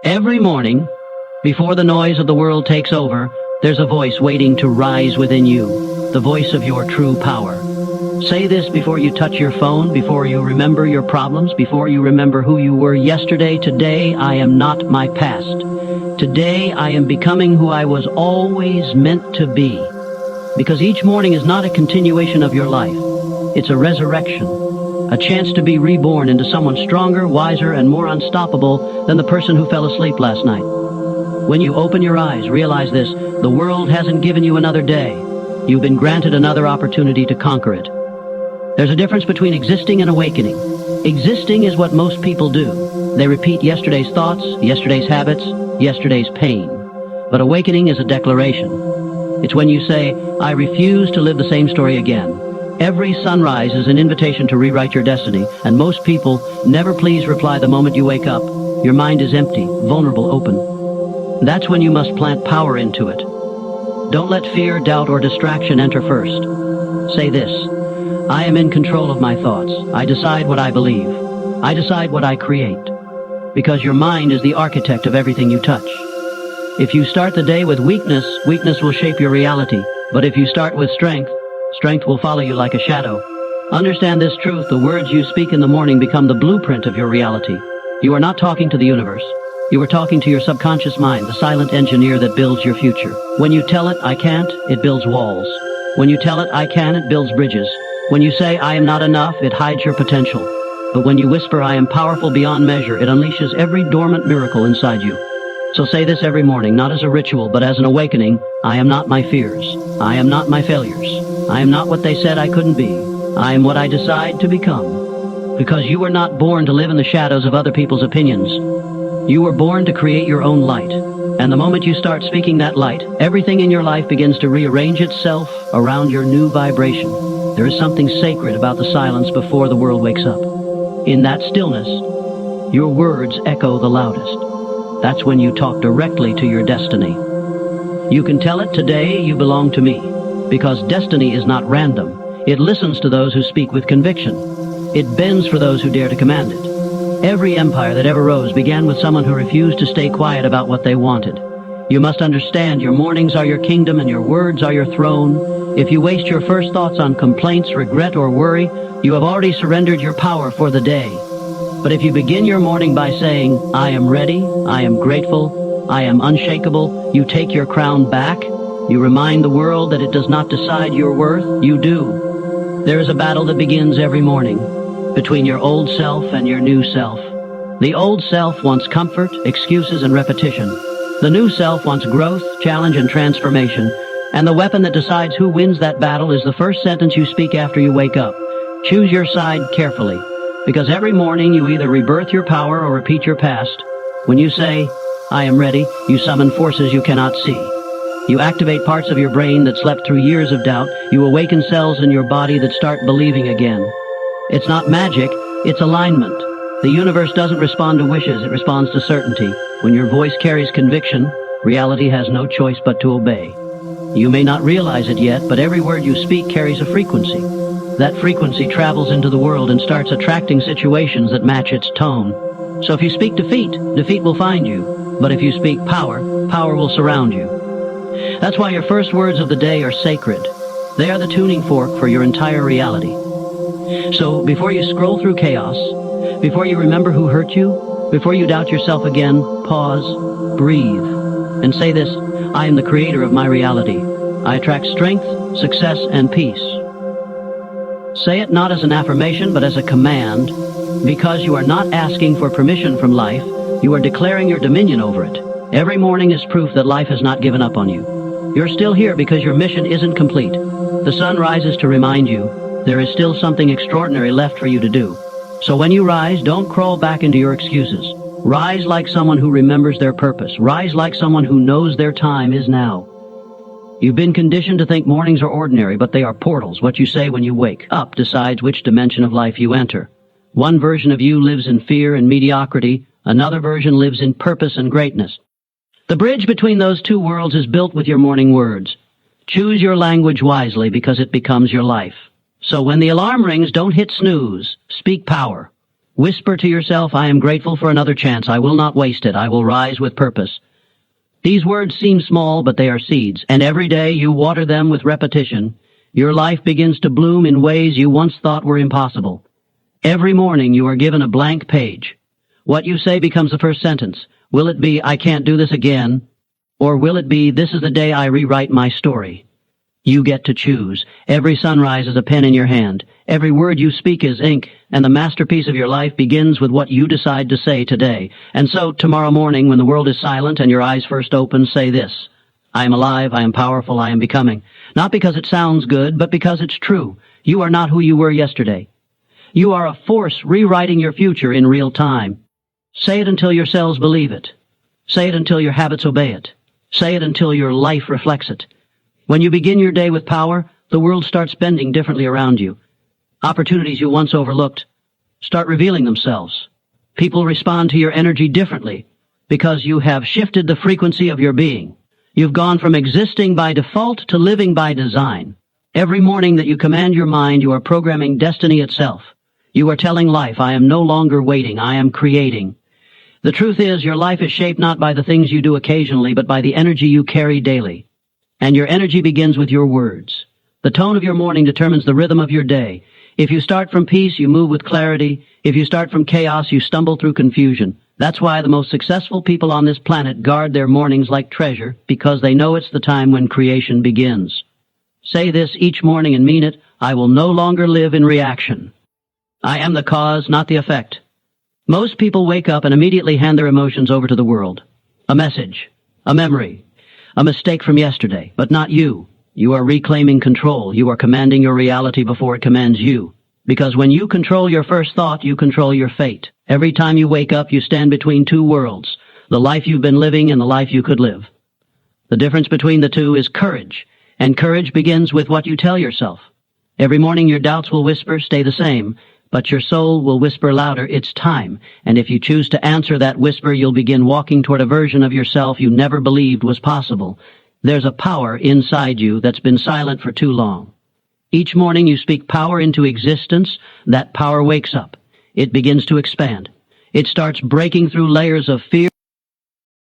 Every morning, before the noise of the world takes over, there's a voice waiting to rise within you, the voice of your true power. Say this before you touch your phone, before you remember your problems, before you remember who you were yesterday. Today, I am not my past. Today, I am becoming who I was always meant to be. Because each morning is not a continuation of your life. It's a resurrection, a chance to be reborn into someone stronger, wiser, and more unstoppable than the person who fell asleep last night. When you open your eyes, realize this: the world hasn't given you another day. You've been granted another opportunity to conquer it. There's a difference between existing and awakening. Existing is what most people do. They repeat yesterday's thoughts, yesterday's habits, yesterday's pain. But awakening is a declaration. It's when you say, I refuse to live the same story again. Every sunrise is an invitation to rewrite your destiny, and most people never please reply the moment you wake up. Your mind is empty, vulnerable, open. That's when you must plant power into it. Don't let fear, doubt, or distraction enter first. Say this: I am in control of my thoughts. I decide what I believe. I decide what I create. Because your mind is the architect of everything you touch. If you start the day with weakness, weakness will shape your reality. But if you start with strength, strength will follow you like a shadow. Understand this truth: the words you speak in the morning become the blueprint of your reality. You are not talking to the universe. You are talking to your subconscious mind, the silent engineer that builds your future. When you tell it, I can't, it builds walls. When you tell it, I can, it builds bridges. When you say, I am not enough, it hides your potential. But when you whisper, I am powerful beyond measure, it unleashes every dormant miracle inside you. So say this every morning, not as a ritual, but as an awakening: I am not my fears. I am not my failures. I am not what they said I couldn't be. I am what I decide to become. Because you were not born to live in the shadows of other people's opinions. You were born to create your own light. And the moment you start speaking that light, everything in your life begins to rearrange itself around your new vibration. There is something sacred about the silence before the world wakes up. In that stillness, your words echo the loudest. That's when you talk directly to your destiny. You can tell it: today you belong to me. Because destiny is not random. It listens to those who speak with conviction. It bends for those who dare to command it. Every empire that ever rose began with someone who refused to stay quiet about what they wanted. You must understand, your mornings are your kingdom and your words are your throne. If you waste your first thoughts on complaints, regret, or worry, you have already surrendered your power for the day. But if you begin your morning by saying, I am ready, I am grateful, I am unshakable, you take your crown back. You remind the world that it does not decide your worth, you do. There is a battle that begins every morning, between your old self and your new self. The old self wants comfort, excuses, and repetition. The new self wants growth, challenge, and transformation. And the weapon that decides who wins that battle is the first sentence you speak after you wake up. Choose your side carefully, because every morning you either rebirth your power or repeat your past. When you say, I am ready, you summon forces you cannot see. You activate parts of your brain that slept through years of doubt. You awaken cells in your body that start believing again. It's not magic, it's alignment. The universe doesn't respond to wishes, it responds to certainty. When your voice carries conviction, reality has no choice but to obey. You may not realize it yet, but every word you speak carries a frequency. That frequency travels into the world and starts attracting situations that match its tone. So if you speak defeat, defeat will find you. But if you speak power, power will surround you. That's why your first words of the day are sacred. They are the tuning fork for your entire reality. So before you scroll through chaos, before you remember who hurt you, before you doubt yourself again, pause, breathe, and say this: I am the creator of my reality. I attract strength, success, and peace. Say it not as an affirmation, but as a command. Because you are not asking for permission from life, you are declaring your dominion over it. Every morning is proof that life has not given up on you. You're still here because your mission isn't complete. The sun rises to remind you there is still something extraordinary left for you to do. So when you rise, don't crawl back into your excuses. Rise like someone who remembers their purpose. Rise like someone who knows their time is now. You've been conditioned to think mornings are ordinary, but they are portals. What you say when you wake up decides which dimension of life you enter. One version of you lives in fear and mediocrity. Another version lives in purpose and greatness. The bridge between those two worlds is built with your morning words. Choose your language wisely because it becomes your life. So when the alarm rings, don't hit snooze. Speak power. Whisper to yourself, I am grateful for another chance. I will not waste it. I will rise with purpose. These words seem small, but they are seeds, and every day you water them with repetition. Your life begins to bloom in ways you once thought were impossible. Every morning you are given a blank page. What you say becomes the first sentence. Will it be, I can't do this again? Or will it be, this is the day I rewrite my story? You get to choose. Every sunrise is a pen in your hand. Every word you speak is ink, and the masterpiece of your life begins with what you decide to say today. And so, tomorrow morning, when the world is silent and your eyes first open, say this. I am alive, I am powerful, I am becoming. Not because it sounds good, but because it's true. You are not who you were yesterday. You are a force rewriting your future in real time. Say it until your cells believe it. Say it until your habits obey it. Say it until your life reflects it. When you begin your day with power, the world starts bending differently around you. Opportunities you once overlooked start revealing themselves. People respond to your energy differently because you have shifted the frequency of your being. You've gone from existing by default to living by design. Every morning that you command your mind, you are programming destiny itself. You are telling life, I am no longer waiting, I am creating. The truth is, your life is shaped not by the things you do occasionally, but by the energy you carry daily. And your energy begins with your words. The tone of your morning determines the rhythm of your day. If you start from peace, you move with clarity. If you start from chaos, you stumble through confusion. That's why the most successful people on this planet guard their mornings like treasure, because they know it's the time when creation begins. Say this each morning and mean it. I will no longer live in reaction. I am the cause, not the effect. Most people wake up and immediately hand their emotions over to the world. A message, a memory, a mistake from yesterday, but not you. You are reclaiming control. You are commanding your reality before it commands you. Because when you control your first thought, you control your fate. Every time you wake up, you stand between two worlds, the life you've been living and the life you could live. The difference between the two is courage, and courage begins with what you tell yourself. Every morning your doubts will whisper, stay the same, but your soul will whisper louder, it's time. And if you choose to answer that whisper, you'll begin walking toward a version of yourself you never believed was possible. There's a power inside you that's been silent for too long. Each morning you speak power into existence, that power wakes up. It begins to expand. It starts breaking through layers of fear.